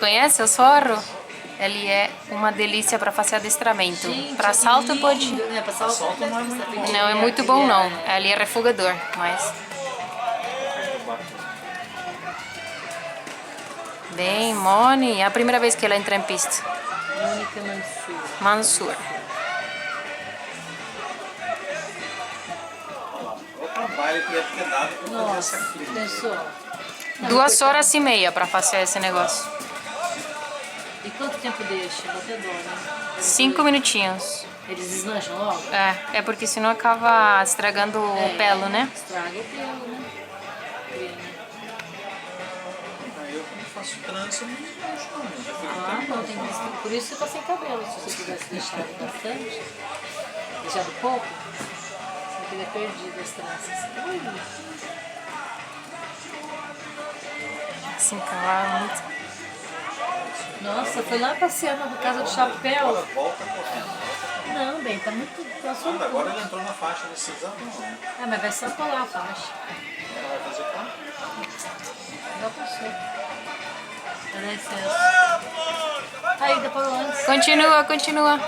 Conhece o sorro? Ele é uma delícia para fazer adestramento. Para salto pode. Né? Pra salto não é muito bom. Não é muito bom não. Ele é refogador, mas. Bem, Moni, é a primeira vez que ela entra em pista. Mônica Mansur. Mansur. O trabalho que ia ter dado pra fazer essa Nossa, clínica. pensou? 2 horas e meia para fazer esse negócio. E quanto tempo deixa? Vou ter dó, né? 5 minutinhos. Eles deslancham logo? É porque senão acaba estragando o pelo, né? Estraga o pelo, né? Creme. Aí eu quando faço trança, eu não desmancho não, já fico Ah, tranquilo. não, tem que... Por isso você tá sem cabelo. Se você tivesse deixado bastante, deixado pouco, você teria perdido as tranças. Ui. Assim, cara, muito. Nossa, foi lá passeando na casa do chapéu. Agora volta correndo. Não, bem, tá muito próximo. Nada, agora ele entrou na faixa decisão, não, né? É, mas vai só colar a faixa. Ela vai fazer quanto? Já passou. Dá licença. Aí, depois antes. Continua, continua.